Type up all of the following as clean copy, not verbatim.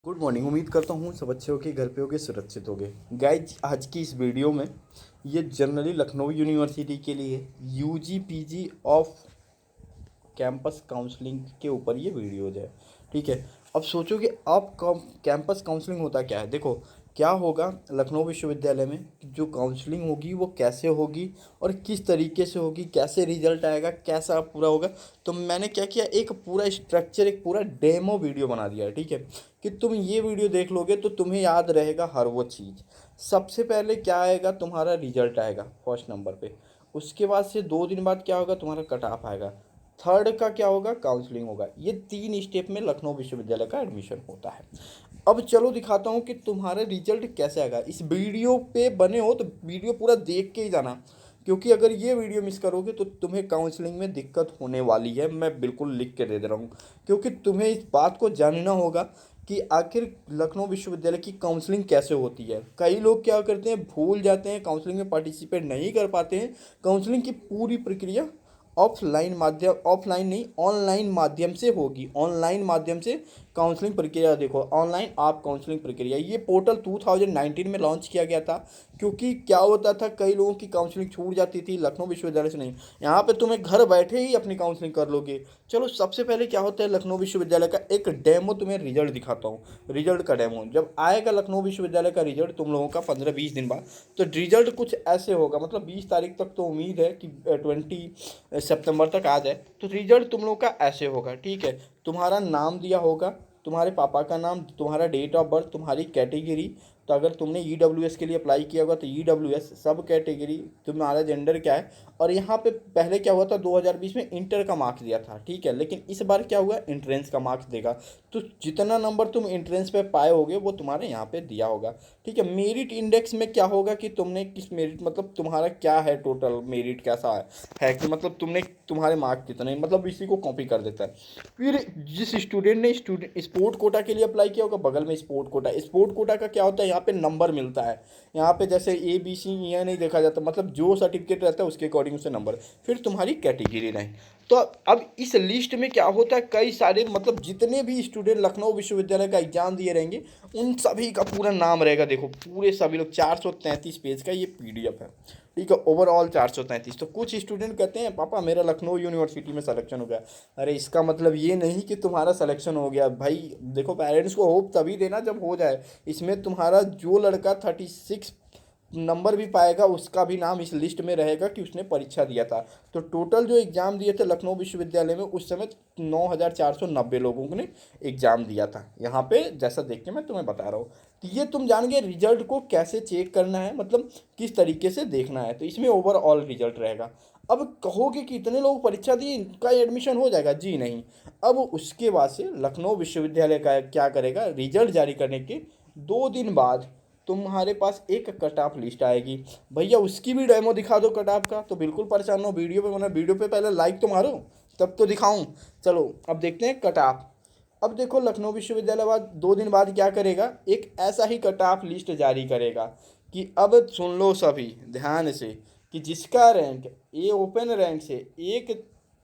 Good morning. उम्मीद करता हूँ सब अच्छे होगे, घर पे होगे, सुरक्षित होगे। गाइज आज की इस वीडियो में ये जनरली लखनऊ यूनिवर्सिटी के लिए UG PG off campus counselling के ऊपर ये वीडियोज है। ठीक है। अब सोचो कि आप कैंपस काउंसलिंग होता क्या है। देखो क्या होगा लखनऊ विश्वविद्यालय में जो काउंसलिंग होगी वो कैसे होगी और किस तरीके से होगी, कैसे रिजल्ट आएगा, कैसा पूरा होगा। तो मैंने क्या किया, एक पूरा स्ट्रक्चर, एक पूरा डेमो वीडियो बना दिया है। ठीक है कि तुम ये वीडियो देख लोगे तो तुम्हें याद रहेगा हर वो चीज़। सबसे पहले क्या आएगा, तुम्हारा रिजल्ट आएगा फर्स्ट नंबर पे। उसके बाद से 2 दिन बाद क्या होगा, तुम्हारा कट ऑफ आएगा। थर्ड का क्या होगा, काउंसलिंग होगा। ये 3 स्टेप में लखनऊ विश्वविद्यालय का एडमिशन होता है। अब चलो दिखाता हूँ कि तुम्हारा रिजल्ट कैसे आएगा। इस वीडियो पे बने हो तो वीडियो पूरा देख के ही जाना, क्योंकि अगर ये वीडियो मिस करोगे तो तुम्हें काउंसलिंग में दिक्कत होने वाली है। मैं बिल्कुल लिख के दे दे रहा हूँ, क्योंकि तुम्हें इस बात को जानना होगा कि आखिर लखनऊ विश्वविद्यालय की काउंसलिंग कैसे होती है। कई लोग क्या करते हैं, भूल जाते हैं, काउंसलिंग में पार्टिसिपेट नहीं कर पाते हैं। काउंसलिंग की पूरी प्रक्रिया ऑफलाइन नहीं, ऑनलाइन माध्यम से होगी। ऑनलाइन माध्यम से काउंसलिंग प्रक्रिया देखो, ऑनलाइन आप काउंसलिंग प्रक्रिया, ये पोर्टल 2019 में लॉन्च किया गया था। क्योंकि क्या होता था, कई लोगों की काउंसलिंग छूट जाती थी, लखनऊ विश्वविद्यालय से नहीं। यहाँ पे तुम्हें घर बैठे ही अपनी काउंसलिंग कर लोगे। चलो सबसे पहले क्या होता है, लखनऊ विश्वविद्यालय का एक डेमो तुम्हें रिजल्ट दिखाता हूँ। रिजल्ट का डेमो जब आएगा लखनऊ विश्वविद्यालय का रिजल्ट तुम लोगों का 15-20 दिन बाद, तो रिजल्ट कुछ ऐसे होगा। मतलब 20 तारीख तक तो उम्मीद है कि 20 सितंबर तक आ जाए। तो रिजल्ट तुम लोग का ऐसे होगा। ठीक है, तुम्हारा नाम दिया होगा, तुम्हारे पापा का नाम, तुम्हारा डेट ऑफ बर्थ, तुम्हारी कैटेगरी। तो अगर तुमने ईडब्ल्यूएस के लिए अप्लाई किया होगा तो ईडब्ल्यूएस, सब कैटेगरी, तुम्हारा जेंडर क्या है। और यहाँ पे पहले क्या हुआ था, 2020 में इंटर का मार्क्स दिया था। ठीक है, लेकिन इस बार क्या हुआ, एंट्रेंस का मार्क्स देगा। तो जितना नंबर तुम एंट्रेंस पे पाए होगे वो तुम्हारे यहाँ पे दिया होगा। ठीक है, मेरिट इंडेक्स में क्या होगा कि तुमने किस मेरिट, मतलब तुम्हारा क्या है, टोटल मेरिट कैसा है कि मतलब तुमने, तुम्हारे मार्क्स कितने, मतलब इसी को कॉपी कर देता है। फिर जिस स्टूडेंट ने स्पोर्ट कोटा के लिए अप्लाई किया होगा, बगल में स्पोर्ट कोटा। स्पोर्ट कोटा का क्या होता है, यहाँ पे नंबर मिलता है। यहाँ पे जैसे ABC यह नहीं देखा जाता, मतलब जो सर्टिफिकेट रहता है उसके अकॉर्डिंग से नंबर। फिर तुम्हारी कैटेगरी रहे। तो अब इस लिस्ट में क्या होता है, कई सारे, मतलब जितने भी स्टूडेंट लखनऊ विश्वविद्यालय का एग्जाम दिए रहेंगे उन सभी का पूरा नाम रहेगा। देखो पूरे सभी लोग, 433 पेज का ये PDF है। ठीक है, ओवरऑल 433। तो कुछ स्टूडेंट कहते हैं पापा मेरा लखनऊ यूनिवर्सिटी में सिलेक्शन हो गया। अरे इसका मतलब ये नहीं कि तुम्हारा सिलेक्शन हो गया भाई। देखो पेरेंट्स को होप तभी देना जब हो जाए। इसमें तुम्हारा जो लड़का 36 नंबर भी पाएगा उसका भी नाम इस लिस्ट में रहेगा कि उसने परीक्षा दिया था। तो टोटल जो एग्ज़ाम दिए थे लखनऊ विश्वविद्यालय में उस समय 9490 लोगों ने एग्ज़ाम दिया था। यहाँ पे जैसा देख के मैं तुम्हें बता रहा हूँ। तो ये तुम जान गए रिजल्ट को कैसे चेक करना है, मतलब किस तरीके से देखना है। तो इसमें ओवरऑल रिजल्ट रहेगा। अब कहोगे कि इतने लोग परीक्षा दिए इनका एडमिशन हो जाएगा, जी नहीं। अब उसके बाद से लखनऊ विश्वविद्यालय का क्या करेगा, रिजल्ट जारी करने के 2 दिन बाद तुम्हारे पास एक कट ऑफ लिस्ट आएगी। भैया उसकी भी डेमो दिखा दो कट ऑफ का, तो बिल्कुल परेशान हो। वीडियो पे, मतलब वीडियो पे पहले लाइक तो मारो तब तो दिखाऊं। चलो अब देखते हैं कट ऑफ। अब देखो लखनऊ विश्वविद्यालय बाद 2 दिन बाद क्या करेगा, एक ऐसा ही कट ऑफ लिस्ट जारी करेगा कि अब सुन लो सभी ध्यान से, कि जिसका रैंक ए ओपन रैंक से 1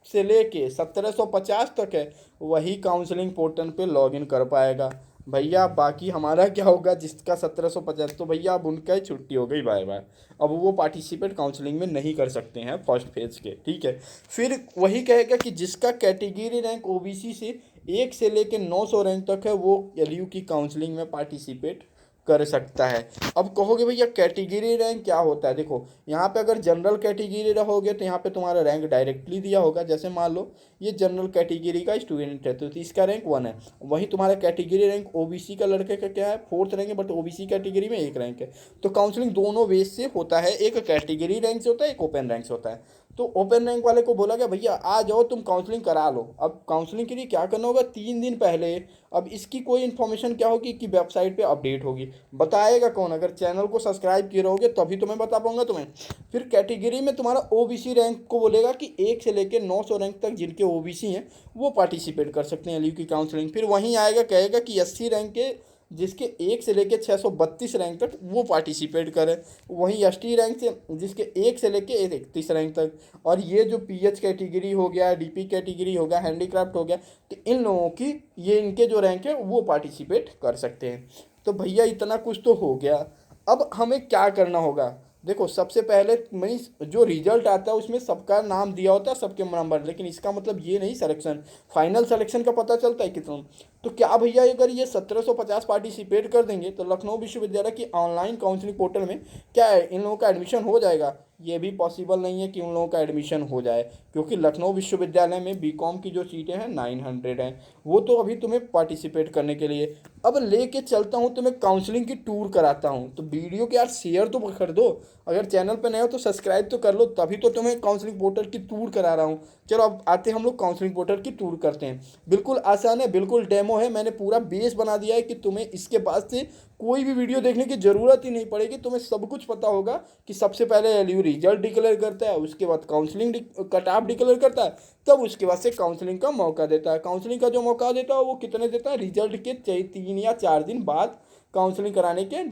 से लेके 1750 तक है वही काउंसलिंग पोर्टल पे लॉगिन कर पाएगा। भैया बाकी हमारा क्या होगा, जिसका 1750, तो भैया अब उनका ही छुट्टी हो गई, बाय बाय। अब वो पार्टिसिपेट काउंसलिंग में नहीं कर सकते हैं फर्स्ट फेज के। ठीक है, फिर वही कहेगा कि जिसका कैटेगरी रैंक OBC से 1 से लेके 900 रैंक तक है वो LU की काउंसलिंग में पार्टिसिपेट कर सकता है। अब कहोगे भैया कैटेगरी रैंक क्या होता है। देखो यहाँ पे अगर जनरल कैटेगरी रहोगे तो यहाँ पे तुम्हारा रैंक डायरेक्टली दिया होगा। जैसे मान लो ये जनरल कैटेगरी का स्टूडेंट है तो इसका रैंक 1 है। वहीं तुम्हारा कैटेगरी रैंक OBC का लड़के का क्या है, 4th रैंक है, बट OBC कैटेगरी में 1 रैंक है। तो काउंसलिंग दोनों बेस से होता है, एक कैटेगरी रैंक से होता है, एक ओपन रैंक से होता है। तो ओपन रैंक वाले को बोला गया भैया आ जाओ तुम काउंसलिंग करा लो। अब काउंसलिंग के लिए क्या करना होगा, 3 दिन पहले, अब इसकी कोई इन्फॉर्मेशन क्या होगी कि वेबसाइट पे अपडेट होगी। बताएगा कौन, अगर चैनल को सब्सक्राइब किए रहोगे तभी तो मैं बता पाऊंगा तुम्हें। फिर कैटेगरी में तुम्हारा OBC रैंक को बोलेगा कि 1 से लेके 900 रैंक तक जिनके OBC हैं वो पार्टिसिपेट कर सकते हैं LU की काउंसलिंग। फिर वहीं आएगा कहेगा कि SC रैंक के जिसके 1 से लेके 632 रैंक तक वो पार्टिसिपेट करें। वहीं एसटी रैंक से जिसके 1 से लेके 31 रैंक तक। और ये जो पीएच कैटेगरी हो गया, डीपी कैटेगरी हो गया, हैंडीक्राफ्ट हो गया, तो इन लोगों की ये इनके जो रैंक है वो पार्टिसिपेट कर सकते हैं। तो भैया इतना कुछ तो हो गया। अब हमें क्या करना होगा? देखो, सबसे पहले मैं जो रिजल्ट आता है उसमें सबका नाम दिया होता है, सबके नंबर, लेकिन इसका मतलब ये नहीं सिलेक्शन, फाइनल सिलेक्शन का पता चलता है कितना। तो क्या भैया अगर ये 1750 पार्टिसिपेट कर देंगे तो लखनऊ विश्वविद्यालय की ऑनलाइन काउंसलिंग पोर्टल में क्या है, इन लोगों का एडमिशन हो जाएगा? ये भी पॉसिबल नहीं है कि उन लोगों का एडमिशन हो जाए, क्योंकि लखनऊ विश्वविद्यालय में बीकॉम की जो सीटें हैं 900 हैं, वो तो अभी तुम्हें पार्टिसिपेट करने के लिए। अब लेके चलता हूँ तुम्हें काउंसलिंग की टूर कराता हूँ। तो वीडियो के यार शेयर तो कर दो, अगर चैनल पर नए हो तो सब्सक्राइब तो कर लो, तभी तो तुम्हें काउंसलिंग पोर्टल की टूर करा रहा हूँ। चलो अब आते हैं हम लोग काउंसलिंग पोर्टल की टूर करते हैं। बिल्कुल आसान है, बिल्कुल डेमो है, मैंने पूरा बेस बना दिया है कि तुम्हें इसके बाद से कोई भी वीडियो देखने की ज़रूरत ही नहीं पड़ेगी। तुम्हें सब कुछ पता होगा कि सबसे पहले एलयू रिजल्ट डिक्लेयर करता है, उसके बाद काउंसलिंग कट ऑफ डिक्लेयर करता है, तब उसके बाद से काउंसलिंग का मौका देता है। काउंसलिंग का जो मौका देता है वो कितने देता है? रिजल्ट के 3 या 4 दिन बाद काउंसलिंग कराने के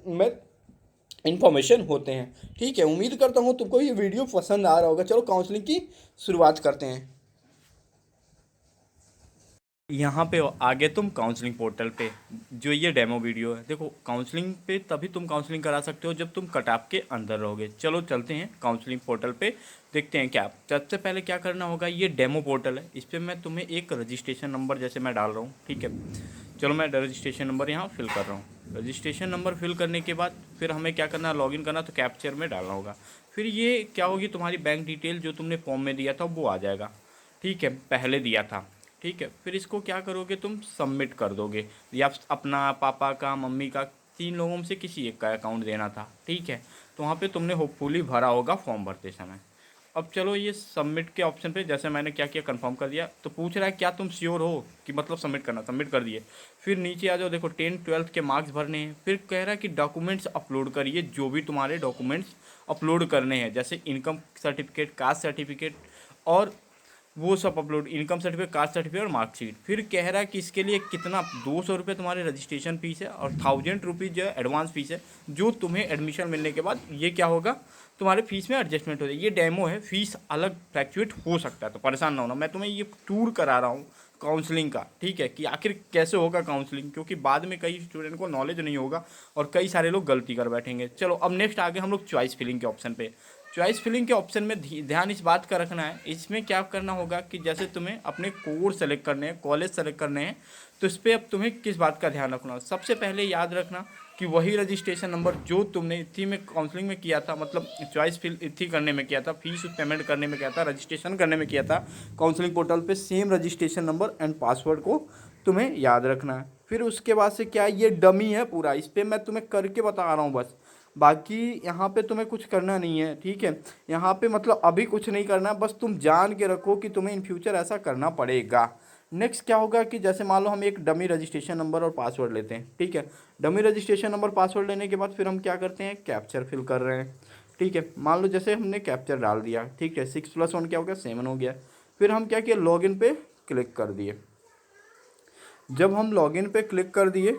में इन्फॉर्मेशन होते हैं। ठीक है, उम्मीद करता हूँ तुमको ये वीडियो पसंद आ रहा होगा। चलो काउंसलिंग की शुरुआत करते हैं। यहाँ पे आगे तुम काउंसलिंग पोर्टल पे जो ये डेमो वीडियो है, देखो काउंसलिंग पे तभी तुम काउंसलिंग करा सकते हो जब तुम कट ऑफ के अंदर रहोगे। चलो चलते हैं काउंसलिंग पोर्टल पे, देखते हैं क्या। सबसे पहले क्या करना होगा, ये डेमो पोर्टल है, इस पर मैं तुम्हें एक रजिस्ट्रेशन नंबर जैसे मैं डाल रहा हूँ, ठीक है। चलो मैं रजिस्ट्रेशन नंबर यहाँ फिल कर रहा हूँ। रजिस्ट्रेशन नंबर फिल करने के बाद फिर हमें क्या करना है, लॉगिन करना, तो कैप्चर में डालना होगा। फिर ये क्या होगी, तुम्हारी बैंक डिटेल जो तुमने फॉर्म में दिया था वो आ जाएगा, ठीक है, पहले दिया था, ठीक है। फिर इसको क्या करोगे, तुम सबमिट कर दोगे, या अपना पापा का, मम्मी का, 3 लोगों में से किसी एक का अकाउंट देना था, ठीक है। तो वहाँ पे तुमने होपफुली भरा होगा फॉर्म भरते समय। अब चलो ये सबमिट के ऑप्शन पे जैसे मैंने क्या किया, कंफर्म कर दिया। तो पूछ रहा है क्या तुम श्योर हो कि मतलब सबमिट करना, सबमिट कर दिए। फिर नीचे आ जाओ, देखो 10th-12th के मार्क्स भरने हैं। फिर कह रहा है कि डॉक्यूमेंट्स अपलोड करिए, जो भी तुम्हारे डॉक्यूमेंट्स अपलोड करने हैं, जैसे इनकम सर्टिफिकेट, कास्ट सर्टिफिकेट और वो सब upload, income certificate, caste certificate और मार्कशीट। फिर कह रहा है कि इसके लिए कितना 200 रुपये तुम्हारे रजिस्ट्रेशन फीस है और 1000 रुपीज़ जो है एडवांस फीस है, जो तुम्हें एडमिशन मिलने के बाद ये क्या होगा, तुम्हारे फीस में एडजस्टमेंट हो जाए। ये डेमो है, फीस अलग फ्लैक्चुएट हो सकता है, तो परेशान ना होना। मैं तुम्हें ये टूर करा रहा हूँ काउंसलिंग का, ठीक है, कि आखिर कैसे होगा काउंसलिंग, क्योंकि बाद में कई स्टूडेंट को नॉलेज नहीं होगा और कई सारे लोग गलती कर बैठेंगे। चलो अब नेक्स्ट आगे हम लोग चॉइस फिलिंग के ऑप्शन पे। चॉइस फिलिंग के ऑप्शन में ध्यान इस बात का रखना है, इसमें क्या करना होगा कि जैसे तुम्हें अपने कोर्स सेलेक्ट करने हैं, कॉलेज सेलेक्ट करने हैं, तो इस पर अब तुम्हें किस बात का ध्यान रखना है। सबसे पहले याद रखना कि वही रजिस्ट्रेशन नंबर जो तुमने इथी में काउंसलिंग में किया था, मतलब चॉइस फिल इथी करने में किया था, फीस पेमेंट करने में किया था, रजिस्ट्रेशन करने में किया था काउंसलिंग पोर्टल पे, same registration number and password को तुम्हें याद रखना है। फिर उसके बाद से क्या, ये डमी है पूरा, इस पर मैं तुम्हें करके बता रहा हूँ बस, बाकी यहाँ पे तुम्हें कुछ करना नहीं है, ठीक है। यहाँ पे मतलब अभी कुछ नहीं करना, बस तुम जान के रखो कि तुम्हें इन फ्यूचर ऐसा करना पड़ेगा। नेक्स्ट क्या होगा कि जैसे मान लो हम एक डमी रजिस्ट्रेशन नंबर और पासवर्ड लेते हैं, ठीक है। डमी रजिस्ट्रेशन नंबर पासवर्ड लेने के बाद फिर हम क्या करते हैं, कैप्चर फिल कर रहे हैं, ठीक है। मान लो जैसे हमने कैप्चर डाल दिया, ठीक है, 6+1 क्या हो गया, 7 हो गया। फिर हम क्या किया, लॉगिन पे क्लिक कर दिए। जब हम लॉगिन पे क्लिक कर दिए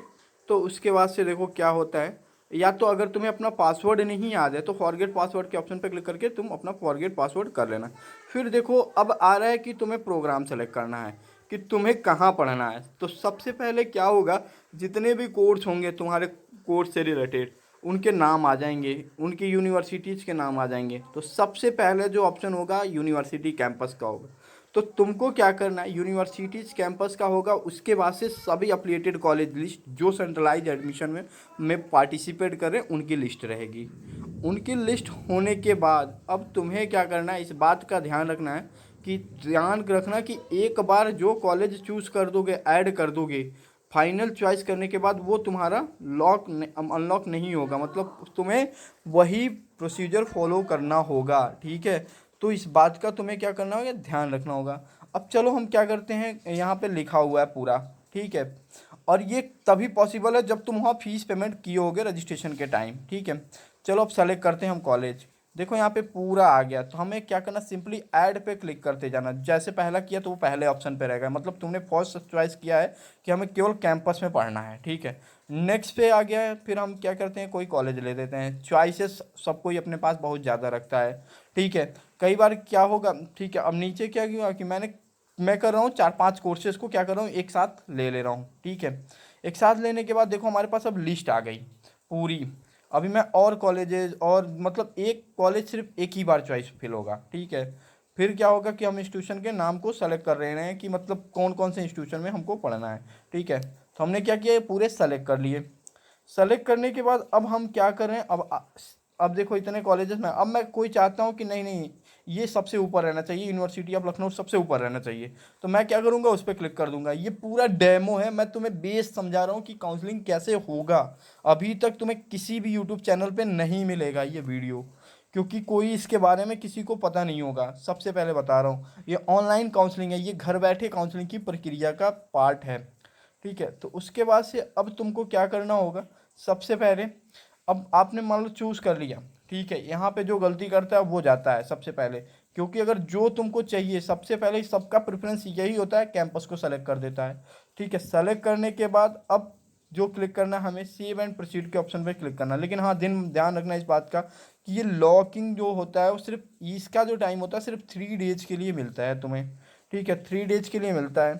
तो उसके बाद से देखो क्या होता है, या तो अगर तुम्हें अपना पासवर्ड नहीं याद है तो फॉरगेट पासवर्ड के ऑप्शन पे क्लिक करके तुम अपना फॉरगेट पासवर्ड कर लेना। फिर देखो अब आ रहा है कि तुम्हें प्रोग्राम सेलेक्ट करना है कि तुम्हें कहाँ पढ़ना है। तो सबसे पहले क्या होगा, जितने भी कोर्स होंगे तुम्हारे कोर्स से रिलेटेड, उनके नाम आ जाएंगे, उनकी यूनिवर्सिटीज़ के नाम आ जाएंगे। तो सबसे पहले जो ऑप्शन होगा यूनिवर्सिटी कैंपस का होगा। तो तुमको क्या करना है, यूनिवर्सिटीज़ कैंपस का होगा, उसके बाद से सभी अफिलिएटेड कॉलेज लिस्ट जो सेंट्रलाइज एडमिशन में पार्टिसिपेट कर रहे हैं उनकी लिस्ट रहेगी। उनकी लिस्ट होने के बाद अब तुम्हें क्या करना है, इस बात का ध्यान रखना है कि ध्यान रखना कि एक बार जो कॉलेज चूज़ कर दोगे, ऐड कर दोगे, फाइनल चॉइस करने के बाद वो तुम्हारा लॉक अनलॉक नहीं होगा, मतलब तुम्हें वही प्रोसीजर फॉलो करना होगा, ठीक है। तो इस बात का तुम्हें क्या करना होगा, ध्यान रखना होगा। अब चलो हम क्या करते हैं, यहाँ पे लिखा हुआ है पूरा, ठीक है। और ये तभी पॉसिबल है जब तुम वहाँ फीस पेमेंट किए होगे रजिस्ट्रेशन के टाइम, ठीक है। चलो अब सेलेक्ट करते हैं हम कॉलेज। देखो यहाँ पे पूरा आ गया। तो हमें क्या करना, सिंपली ऐड पे क्लिक करते जाना। जैसे पहला किया तो वो पहले ऑप्शन पे रहेगा, मतलब तुमने फर्स्ट चॉइस किया है कि हमें केवल कैंपस में पढ़ना है, ठीक है। नेक्स्ट पे आ गया है, फिर हम क्या करते हैं, कोई कॉलेज ले देते हैं। चॉइसेस सब कोई अपने पास बहुत ज़्यादा रखता है, ठीक है। कई बार क्या होगा, ठीक है, अब नीचे क्या हुआ कि मैं कर रहा हूँ 4-5 कोर्सेज को क्या कर रहा हूँ, एक साथ ले रहा हूँ, ठीक है। एक साथ लेने के बाद देखो हमारे पास अब लिस्ट आ गई पूरी। अभी मैं और कॉलेजेस और मतलब एक कॉलेज सिर्फ एक ही बार चॉइस फिल होगा, ठीक है। फिर क्या होगा कि हम इंस्टीट्यूशन के नाम को सेलेक्ट कर रहे हैं कि मतलब कौन कौन से इंस्टीट्यूशन में हमको पढ़ना है, ठीक है। तो हमने क्या किया, ये पूरे सेलेक्ट कर लिए। सेलेक्ट करने के बाद अब हम क्या कर रहे हैं, अब देखो इतने कॉलेजेस में, अब मैं कोई चाहता हूँ कि नहीं नहीं ये सबसे ऊपर रहना चाहिए, यूनिवर्सिटी ऑफ लखनऊ सबसे ऊपर रहना चाहिए। तो मैं क्या करूँगा, उस पर क्लिक कर दूंगा। ये पूरा डेमो है, मैं तुम्हें बेस समझा रहा हूँ कि काउंसलिंग कैसे होगा। अभी तक तुम्हें किसी भी यूट्यूब चैनल पे नहीं मिलेगा ये वीडियो, क्योंकि कोई इसके बारे में किसी को पता नहीं होगा। सबसे पहले बता रहा हूँ, ये ऑनलाइन काउंसलिंग है, ये घर बैठे काउंसलिंग की प्रक्रिया का पार्ट है, ठीक है। तो उसके बाद से अब तुमको क्या करना होगा, सबसे पहले अब आपने मान लो चूज कर लिया, ठीक है। यहाँ पे जो गलती करता है वो जाता है सबसे पहले, क्योंकि अगर जो तुमको चाहिए सबसे पहले सबका प्रेफरेंस यही होता है, कैंपस को सेलेक्ट कर देता है, ठीक है। सेलेक्ट करने के बाद अब जो क्लिक करना है, हमें सेव एंड प्रोसीड के ऑप्शन पे क्लिक करना है। लेकिन हाँ, ध्यान रखना इस बात का कि ये लॉकिंग जो होता है वो सिर्फ इसका जो टाइम होता है सिर्फ 3 डेज के लिए मिलता है तुम्हें, ठीक है। 3 डेज के लिए मिलता है।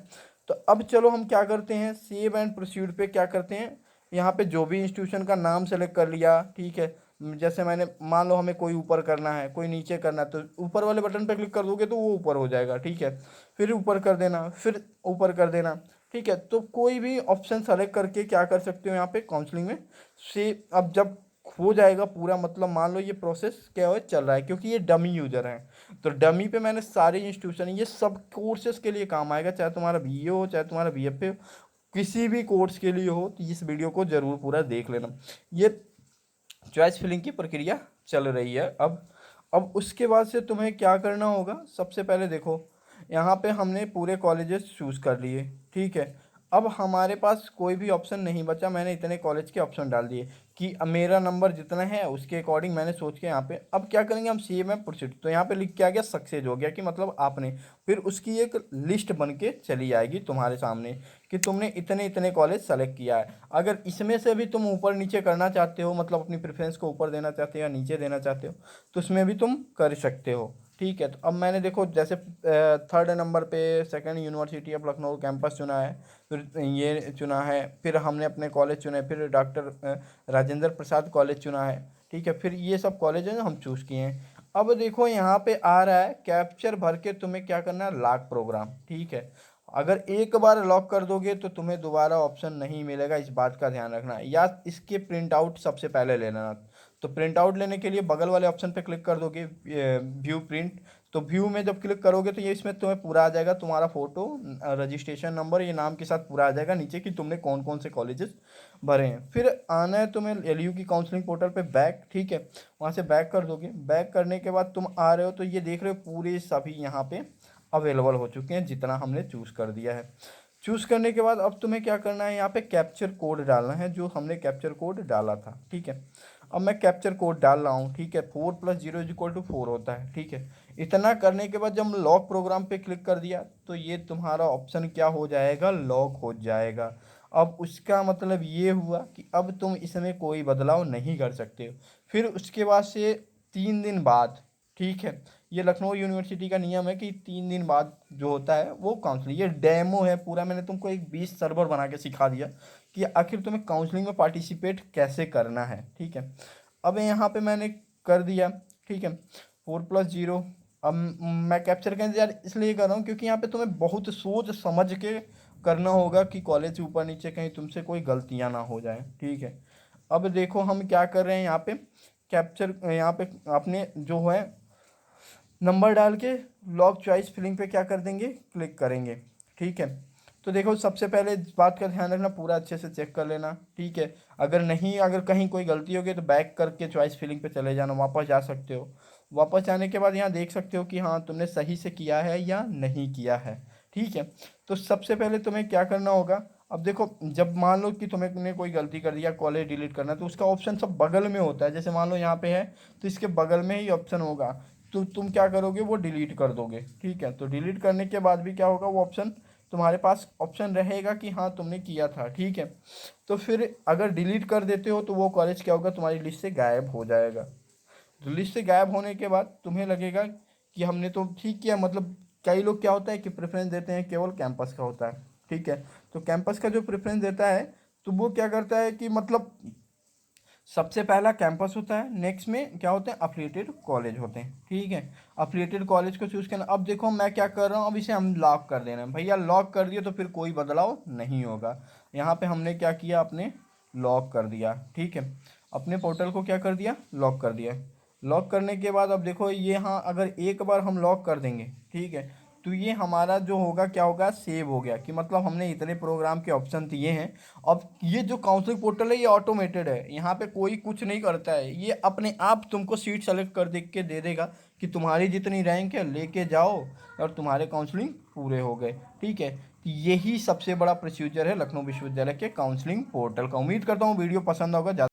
तो अब चलो हम क्या करते हैं, सेव एंड प्रोसीड पे क्या करते हैं, यहाँ पे जो भी इंस्टीट्यूशन का नाम सेलेक्ट कर लिया, ठीक है। जैसे मैंने मान लो हमें कोई ऊपर करना है कोई नीचे करना है, तो ऊपर वाले बटन पे क्लिक कर दोगे तो वो ऊपर हो जाएगा, ठीक है। फिर ऊपर कर देना, फिर ऊपर कर देना, ठीक है। तो कोई भी ऑप्शन सेलेक्ट करके क्या कर सकते हो यहाँ पे काउंसलिंग में से। अब जब हो जाएगा पूरा, मतलब मान लो ये प्रोसेस क्या हो चल रहा है, क्योंकि ये डमी यूजर है। तो डमी पे मैंने सारे इंस्टीट्यूशन, ये सब कोर्सेज के लिए काम आएगा, चाहे तुम्हारा बीए हो चाहे तुम्हारा बीएफए हो, किसी भी कोर्स के लिए हो। तो इस वीडियो को जरूर पूरा देख लेना। ये चॉइस फिलिंग की प्रक्रिया चल रही है। अब उसके बाद से तुम्हें क्या करना होगा, सबसे पहले देखो यहाँ पे हमने पूरे कॉलेजेस चूज कर लिए, ठीक है। अब हमारे पास कोई भी ऑप्शन नहीं बचा, मैंने इतने कॉलेज के ऑप्शन डाल दिए कि अब मेरा नंबर जितना है उसके अकॉर्डिंग मैंने सोच के यहाँ पे अब क्या करेंगे, हम सी में प्रोसीड। तो यहाँ पे लिख के आ गया सक्सेस हो गया, कि मतलब आपने, फिर उसकी एक लिस्ट बन के चली आएगी तुम्हारे सामने कि तुमने इतने इतने कॉलेज सेलेक्ट किया है। अगर इसमें से भी तुम ऊपर नीचे करना चाहते हो, मतलब अपनी प्रेफरेंस को ऊपर देना चाहते हो या नीचे देना चाहते हो, तो उसमें भी तुम कर सकते हो, ठीक है। तो अब मैंने देखो जैसे 3rd नंबर पे second university of Lucknow campus चुना है, फिर ये चुना है, फिर हमने अपने कॉलेज चुने, फिर डॉक्टर राजेंद्र प्रसाद कॉलेज चुना है, ठीक है। फिर ये सब कॉलेज है हम चूज़ किए हैं। अब देखो यहाँ पे आ रहा है कैप्चर भर के तुम्हें क्या करना है, लॉक प्रोग्राम, ठीक है। अगर एक बार लॉक कर दोगे तो तुम्हें दोबारा ऑप्शन नहीं मिलेगा, इस बात का ध्यान रखना, या इसके प्रिंट आउट सबसे पहले ले लेना। तो प्रिंट आउट लेने के लिए बगल वाले ऑप्शन पे क्लिक कर दोगे, व्यू प्रिंट। तो व्यू में जब क्लिक करोगे तो ये इसमें तुम्हें पूरा आ जाएगा, तुम्हारा फोटो, रजिस्ट्रेशन नंबर, ये नाम के साथ पूरा आ जाएगा नीचे कि तुमने कौन कौन से कॉलेजेस भरे हैं। फिर आना है तुम्हें एलयू की काउंसलिंग पोर्टल पे बैक, ठीक है। वहाँ से बैक कर दोगे। बैक करने के बाद तुम आ रहे हो तो ये देख रहे हो पूरे सभी यहाँ पे अवेलेबल हो चुके हैं जितना हमने चूज़ कर दिया है। चूज़ करने के बाद अब तुम्हें क्या करना है, यहाँ पे कैप्चर कोड डालना है, जो हमने कैप्चर कोड डाला था, ठीक है। अब मैं कैप्चर कोड डाल रहा हूँ, ठीक है। 4+0=4 होता है, ठीक है। इतना करने के बाद जब लॉक प्रोग्राम पे क्लिक कर दिया तो ये तुम्हारा ऑप्शन क्या हो जाएगा, लॉक हो जाएगा। अब उसका मतलब ये हुआ कि अब तुम इसमें कोई बदलाव नहीं कर सकते हो। फिर उसके बाद से 3 दिन बाद, ठीक है, ये लखनऊ यूनिवर्सिटी का नियम है कि 3 दिन बाद जो होता है वो काउंसलिंग, ये डेमो है पूरा, मैंने तुमको एक 20 सर्वर बना के सिखा दिया कि आखिर तुम्हें काउंसलिंग में पार्टिसिपेट कैसे करना है, ठीक है। अब यहाँ पे मैंने कर दिया, ठीक है, 4+0। अब मैं कैप्चर का इंतजार इसलिए कर रहा हूँ क्योंकि यहाँ पे तुम्हें बहुत सोच समझ के करना होगा कि कॉलेज ऊपर नीचे कहीं तुमसे कोई गलतियाँ ना हो जाए, ठीक है। अब देखो हम क्या कर रहे हैं, यहाँ पे कैप्चर, यहाँ पे अपने जो है नंबर डाल के लॉक चॉइस फिलिंग पे क्या कर देंगे, क्लिक करेंगे, ठीक है। तो देखो सबसे पहले इस बात का ध्यान रखना, पूरा अच्छे से चेक कर लेना, ठीक है। अगर कहीं कोई गलती होगी तो बैक करके चॉइस फिलिंग पे चले जाना, वापस जा सकते हो। वापस जाने के बाद यहाँ देख सकते हो कि हाँ तुमने सही से किया है या नहीं किया है, ठीक है। तो सबसे पहले तुम्हें क्या करना होगा, अब देखो, जब मान लो कि तुमने कोई गलती कर दिया, कॉलेज डिलीट करना है, तो उसका ऑप्शन सब बगल में होता है। जैसे मान लो यहाँ पे है तो इसके बगल में ही ऑप्शन होगा, तो तुम क्या करोगे, वो डिलीट कर दोगे। ठीक है, तो डिलीट करने के बाद भी क्या होगा, वो ऑप्शन तुम्हारे पास ऑप्शन रहेगा कि हाँ तुमने किया था। ठीक है, तो फिर अगर डिलीट कर देते हो तो वो कॉलेज क्या होगा, तुम्हारी लिस्ट से गायब हो जाएगा। तो लिस्ट से गायब होने के बाद तुम्हें लगेगा कि हमने तो ठीक किया, मतलब कई लोग क्या होता है कि प्रेफरेंस देते हैं केवल कैंपस का होता है। ठीक है, तो कैंपस का जो प्रेफरेंस देता है, तो वो क्या करता है कि मतलब सबसे पहला कैंपस होता है, नेक्स्ट में क्या होते हैं, अफिलिएटेड कॉलेज होते हैं। ठीक है, अफिलिएटेड कॉलेज को चूज करना। अब देखो मैं क्या कर रहा हूँ, अब इसे हम लॉक कर दे रहे हैं। भैया लॉक कर दिए तो फिर कोई बदलाव नहीं होगा। यहाँ पे हमने क्या किया, अपने लॉक कर दिया। ठीक है, अपने पोर्टल को क्या कर दिया, लॉक कर दिया। लॉक करने के बाद अब देखो ये, हाँ अगर एक बार हम लॉक कर देंगे, ठीक है, तो ये हमारा जो होगा क्या होगा, सेव हो गया, कि मतलब हमने इतने प्रोग्राम के ऑप्शन दिए हैं। अब ये जो काउंसलिंग पोर्टल है ये ऑटोमेटेड है, यहाँ पे कोई कुछ नहीं करता है, ये अपने आप तुमको सीट सेलेक्ट कर दे के दे देगा कि तुम्हारी जितनी रैंक है लेके जाओ, और तुम्हारे काउंसलिंग पूरे हो गए। ठीक है, तो यही सबसे बड़ा प्रोसीजर है लखनऊ विश्वविद्यालय के काउंसलिंग पोर्टल का। उम्मीद करता हूँ वीडियो पसंद होगा।